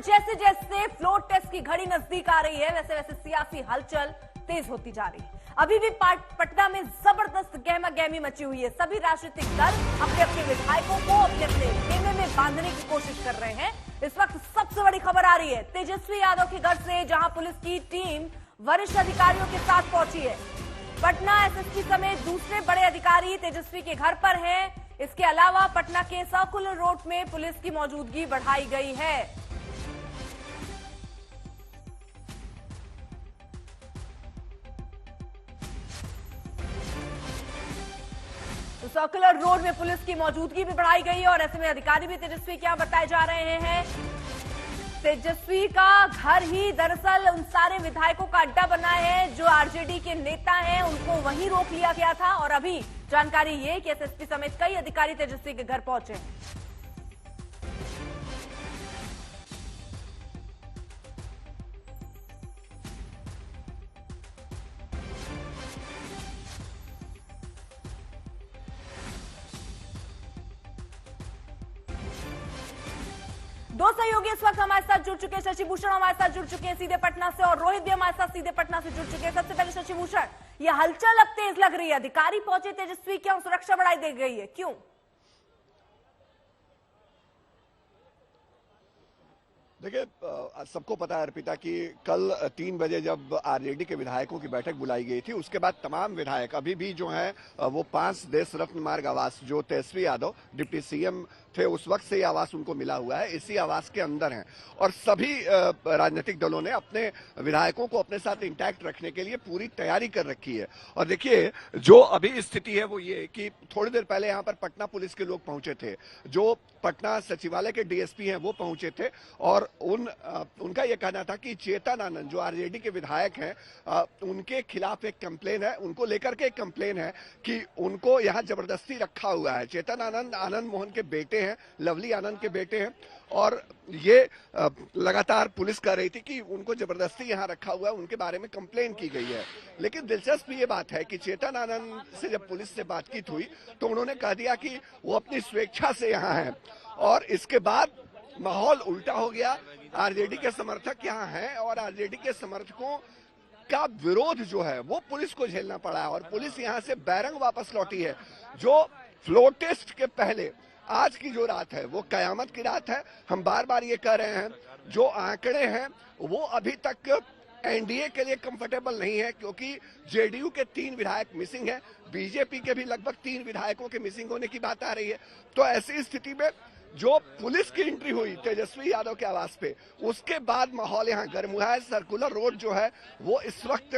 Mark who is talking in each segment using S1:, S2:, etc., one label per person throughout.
S1: जैसे जैसे floor test की घड़ी नजदीक आ रही है वैसे वैसे सियासी हलचल तेज होती जा रही है। अभी भी पटना में जबरदस्त गहमा गहमी मची हुई है। सभी राजनीतिक दल अपने अपने विधायकों को अपने अपने खेमे में बांधने की कोशिश कर रहे हैं। इस वक्त सबसे बड़ी खबर आ रही है तेजस्वी यादव के घर से, जहां पुलिस की टीम वरिष्ठ अधिकारियों के साथ पहुंची है। पटना एसएसपी समेत दूसरे बड़े अधिकारी तेजस्वी के घर पर हैं। इसके अलावा पटना के सर्कुलर रोड में पुलिस की मौजूदगी बढ़ाई गई है। तो सर्कुलर रोड में पुलिस की मौजूदगी भी बढ़ाई गई है और ऐसे में अधिकारी भी तेजस्वी क्या बताए जा रहे हैं। तेजस्वी का घर ही दरअसल उन सारे विधायकों का अड्डा बना है जो आरजेडी के नेता हैं, उनको वहीं रोक लिया गया था। और अभी जानकारी ये कि एसएसपी समेत कई अधिकारी तेजस्वी के घर पहुंचे। दो सहयोगी इस वक्त हमारे साथ जुड़ चुके हैं। शशि भूषण हमारे साथ जुड़ चुके हैं सीधे पटना से और रोहित भी हमारे साथ सीधे पटना से जुड़ चुके हैं। सबसे पहले शशि भूषण, ये हलचल अब तेज लग रही है। अधिकारी पहुंचे तेजस्वी, क्या सुरक्षा बढ़ाई दी गई है, क्यों?
S2: देखिए, सबको पता है अर्पिता कि कल 3 बजे जब आरजेडी के विधायकों की बैठक बुलाई गई थी, उसके बाद तमाम विधायक अभी भी जो है वो 5 देश रत्न मार्ग आवास जो तेजस्वी यादव डिप्टी सीएम थे उस वक्त से ये आवास उनको मिला हुआ है, इसी आवास के अंदर हैं। और सभी राजनीतिक दलों ने अपने विधायकों को अपने साथ इंटैक्ट रखने के लिए पूरी तैयारी कर रखी है। और देखिए, जो अभी स्थिति है वो ये कि थोड़ी देर पहले यहाँ पर पटना पुलिस के लोग पहुंचे थे, जो पटना सचिवालय के डीएसपी हैं वो पहुंचे थे और उनका यह कहना था कि चेतन आनंद जो आरजेडी के विधायक हैं, उनके खिलाफ एक कंप्लेन है, उनको लेकर के एक कंप्लेन है कि उनको यहाँ जबरदस्ती रखा हुआ है। चेतन आनंद आनंद मोहन के बेटे हैं, लवली आनंद के बेटे हैं, और ये लगातार पुलिस कह रही थी कि उनको जबरदस्ती यहाँ रखा हुआ है, उनके बारे में कंप्लेन की गई है। लेकिन दिलचस्प ये बात है कि चेतन आनंद से जब पुलिस से बातचीत हुई तो उन्होंने कह दिया कि वो अपनी स्वेच्छा से यहाँ हैं। और इसके बाद माहौल उल्टा हो गया। आरजेडी के समर्थक यहाँ हैं और आरजेडी के समर्थकों का विरोध जो है वो पुलिस को झेलना पड़ा है और पुलिस यहाँ से बैरंग वापस लौटी है। जो फ्लोर टेस्ट के पहले आज की जो रात है वो कयामत की रात है। हम बार बार ये कह रहे हैं, जो आंकड़े हैं वो अभी तक एनडीए के लिए कंफर्टेबल नहीं है, क्योंकि जेडीयू के 3 विधायक मिसिंग हैं, बीजेपी के भी लगभग 3 विधायकों के मिसिंग होने की बात आ रही है। तो ऐसी स्थिति में जो पुलिस की एंट्री हुई तेजस्वी यादव के आवास पे, उसके बाद माहौल यहाँ गर्म हुआ है। सर्कुलर रोड जो है वो इस वक्त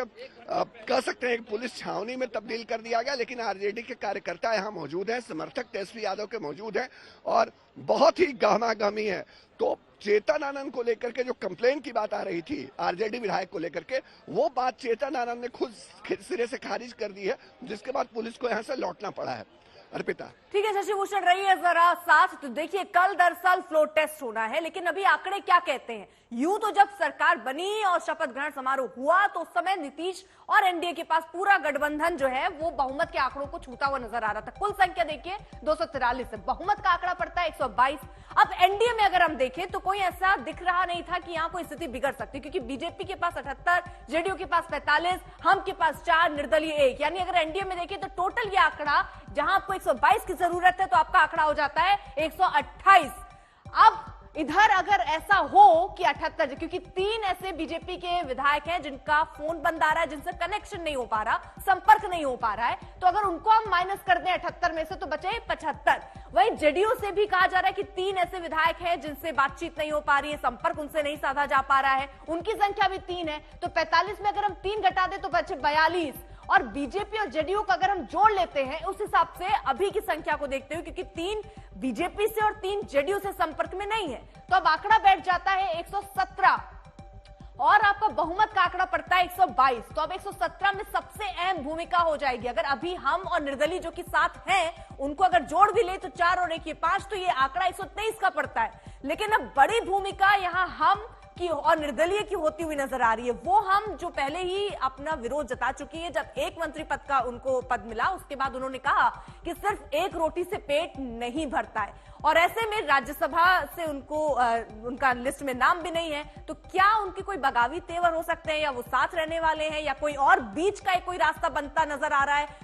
S2: कह सकते हैं कि पुलिस छावनी में तब्दील कर दिया गया, लेकिन आरजेडी के कार्यकर्ता यहाँ मौजूद हैं, समर्थक तेजस्वी यादव के मौजूद हैं और बहुत ही गहमा-गहमी है। तो चेतन आनंद को लेकर के जो कंप्लेन की बात आ रही थी आरजेडी विधायक को लेकर के, वो बात चेतन आनंद ने खुद सिरे से खारिज कर दी है, जिसके बाद पुलिस को यहाँ से लौटना पड़ा है। अर्पिता,
S1: ठीक है शशि भूषण, रही है जरा साथ। तो देखिए, कल दरअसल फ्लोर टेस्ट होना है, लेकिन अभी आंकड़े क्या कहते हैं। यूं तो जब सरकार बनी और शपथ ग्रहण समारोह हुआ तो उस समय नीतीश और एनडीए के पास पूरा गठबंधन जो है वो बहुमत के आंकड़ों को छूता हुआ नजर आ रहा था। कुल संख्या देखिए 243 है, बहुमत का आंकड़ा पड़ता है 122। अब एनडीए में अगर हम देखें तो कोई ऐसा दिख रहा नहीं था कि यहाँ कोई स्थिति बिगड़ सकती, क्योंकि बीजेपी के पास 78, जेडीयू के पास 45, हम के पास 4, निर्दलीय 1। यानी अगर एनडीए में देखें तो टोटल ये आंकड़ा, जहां आपको 122 की जरूरत है तो आपका आंकड़ा हो जाता है 128। अब इधर अगर ऐसा हो कि 78, क्योंकि 3 ऐसे बीजेपी के विधायक हैं जिनका फोन बंद आ रहा है, जिनसे कनेक्शन नहीं हो पा रहा, संपर्क नहीं हो पा रहा है, तो अगर उनको हम माइनस कर दें 78 में से तो बचे 75। वहीं जेडीयू से भी कहा जा रहा है कि 3 ऐसे विधायक हैं जिनसे बातचीत नहीं हो पा रही है, संपर्क उनसे नहीं साधा जा पा रहा है, उनकी संख्या भी 3 है। तो 45 में अगर हम 3 घटा दें तो बचे 42। और बीजेपी और जेडीयू का अगर हम जोड़ लेते हैं उस हिसाब से अभी की संख्या को देखते हुए, क्योंकि 3 बीजेपी से और 3 जेडीयू से संपर्क में नहीं है, तो अब आंकड़ा बैठ जाता है 117 और आपका बहुमत का आंकड़ा पड़ता है 122। तो अब 117 में सबसे अहम भूमिका हो जाएगी। अगर अभी हम और निर्दलीय जो कि साथ हैं उनको अगर जोड़ भी ले तो 4 और 1 ये 5, तो ये आंकड़ा 123 का पड़ता है। लेकिन अब बड़ी भूमिका यहां हम की और निर्दलीय की होती हुई नजर आ रही है। वो हम जो पहले ही अपना विरोध जता चुकी है, जब एक मंत्री पद का उनको पद मिला उसके बाद उन्होंने कहा कि सिर्फ एक रोटी से पेट नहीं भरता है, और ऐसे में राज्यसभा से उनको उनका लिस्ट में नाम भी नहीं है, तो क्या उनके कोई बगावी तेवर हो सकते हैं, या वो साथ रहने वाले हैं, या कोई और बीच का कोई रास्ता बनता नजर आ रहा है?